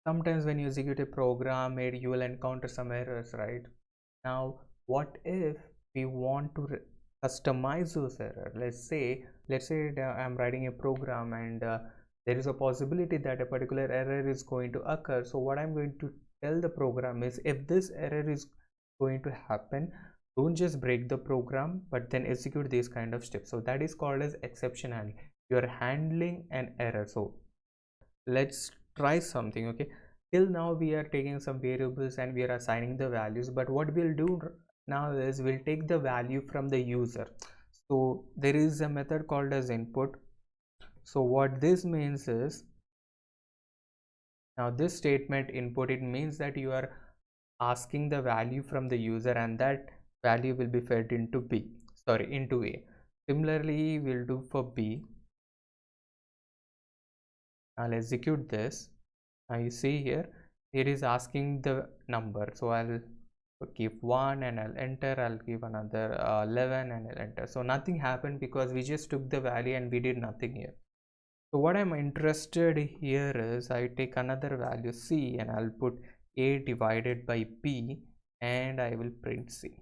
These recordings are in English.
sometimes when you execute a program, you will encounter some errors, right? Now what if we want to customize those errors? Let's say that I'm writing a program, and there is a possibility that a particular error is going to occur. So what I'm going to tell the program is, if this error is going to happen, don't just break the program, but then execute these kind of steps. So that is called as exception handling. You are handling an error. So let's try something. Okay, till now we are taking some variables and we are assigning the values, but what we'll do now is we'll take the value from the user. So there is a method called as input. So what this means is, now this statement input, it means that you are asking the value from the user, and that value will be fed into into A. Similarly we'll do for B. I'll execute this. Now you see here it is asking the number, so I'll give 1 and I'll enter. I'll give another 11 and I'll enter. So nothing happened because we just took the value and we did nothing here. So what I'm interested here is, I take another value C and I'll put A divided by B and I will print C.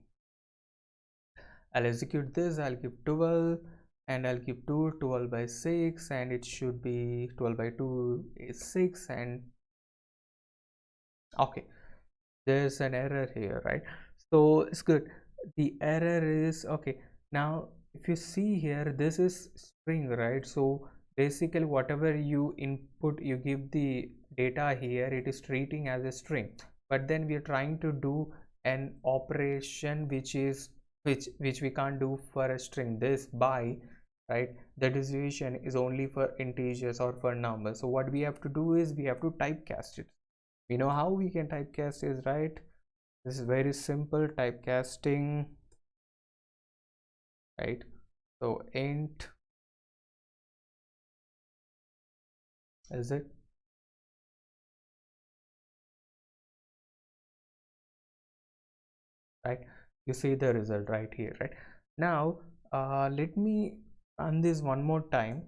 I'll execute this. I'll give 12 and I'll give 12 by 6, and it should be 12 by 2 is 6. And okay, there's an error here, right? So it's good. The error is okay. Now if you see here, this is string, right? So basically whatever you input, you give the data here, it is treating as a string. But then we are trying to do an operation which we can't do for a string, this by, right? The distribution is only for integers or for numbers. So what we have to do is we have to typecast it. We know how we can typecast is, right? This is very simple typecasting, right? So int is it, right? You see the result right here, right? Now let me run this one more time,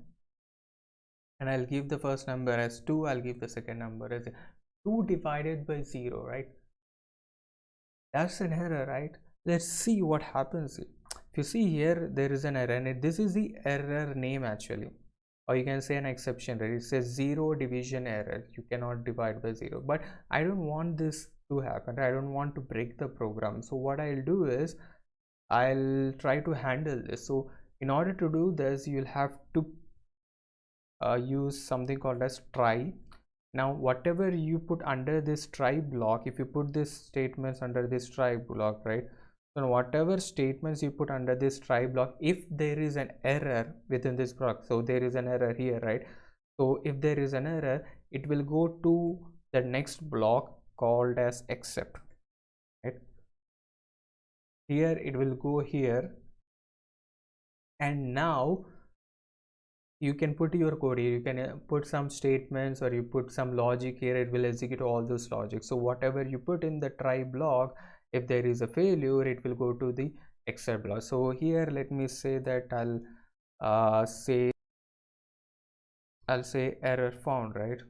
and I'll give the first number as 2. I'll give the second number as 2 divided by 0, right? That's an error, right? Let's see what happens. If you see here, there is an error, and this is the error name actually, or you can say an exception, right? It says 0 division error, you cannot divide by 0. But I don't want this to happen. I don't want to break the program. So what I'll do is I'll try to handle this. So in order to do this, you'll have to use something called as try. Now whatever you put under this try block, if you put this statements under this try block, right? So whatever statements you put under this try block, if there is an error within this block, so there is an error here, right? So if there is an error, it will go to the next block called as except, right? Here it will go here, and now you can put your code here. You can put some statements, or you put some logic here. It will execute all those logic. So whatever you put in the try block, if there is a failure, it will go to the except block. So here let me say that uh, say I'll say error found, right?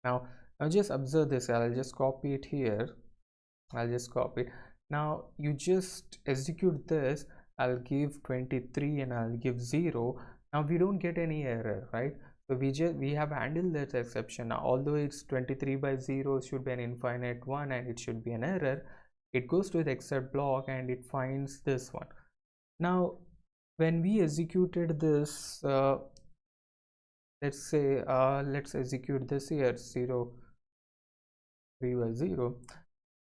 Now just observe this. I'll just copy it here. I'll just copy it. Now you just execute this. I'll give 23 and I'll give 0. Now we don't get any error, right? So we have handled that exception. Now although it's 23 by 0 should be an infinite one and it should be an error, it goes to the except block and it finds this one. Now when we executed this, let's say let's execute this here, 0 3 by 0.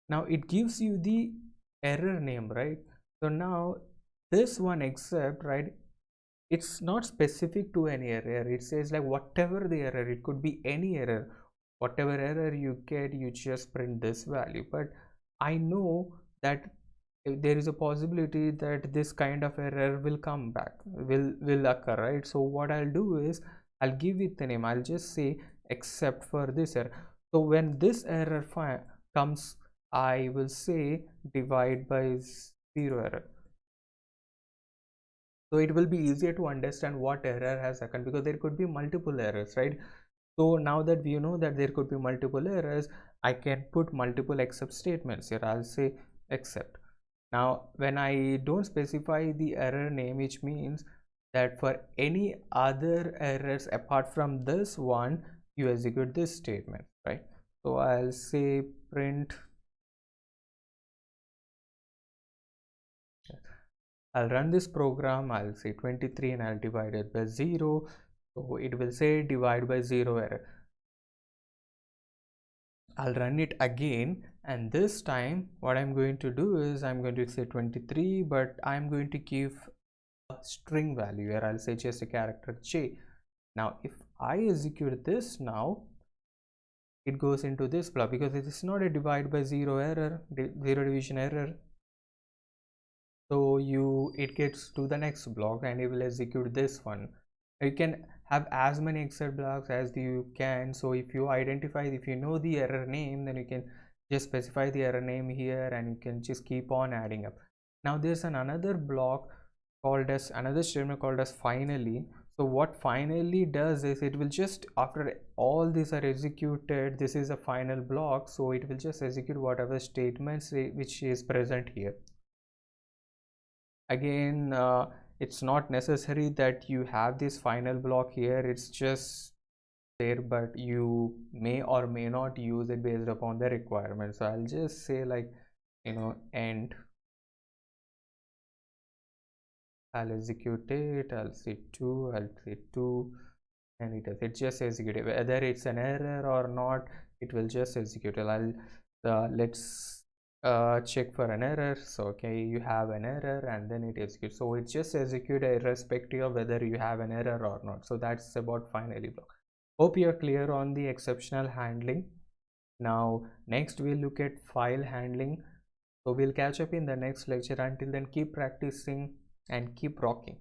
Now it gives you the error name, right? So now this one except, right, it's not specific to any error. It says like whatever the error, it could be any error, whatever error you get, you just print this value. But I know that there is a possibility that this kind of error will come back, will occur, right? So what I'll do is I'll give it the name. I'll just say except for this error. So when this error comes, I will say divide by 0 error. So it will be easier to understand what error has occurred, because there could be multiple errors, right? So now that we know that there could be multiple errors, I can put multiple except statements here. I'll say except. Now when I don't specify the error name, which means that for any other errors apart from this one, you execute this statement, right? So I'll say print, I'll run this program, I'll say 23 and I'll divide it by 0. So it will say divide by 0 error. I'll run it again, and this time what I'm going to do is I'm going to say 23, but I'm going to give a string value where I'll say just a character J. Now if I execute this now, it goes into this block because it is not a divide by 0 error, 0 division error. So it gets to the next block and it will execute this one. You can have as many except blocks as you can. So if you know the error name, then you can just specify the error name here and you can just keep on adding up. Now there's another block called as another statement called as finally. So what finally does is it will just, after all these are executed, this is a final block, so it will just execute whatever statements which is present here. Again, it's not necessary that you have this final block here, it's just there, but you may or may not use it based upon the requirement. So I'll just say like, end, I'll execute it, I'll say 2, and it just execute whether it's an error or not, it will just execute it. Let's check for an error. So okay, you have an error and then it executes, so it just execute irrespective of whether you have an error or not. So that's about finally block. Hope you're clear on the exceptional handling. Now next we'll look at file handling. So we'll catch up in the next lecture. Until then, keep practicing and keep rocking.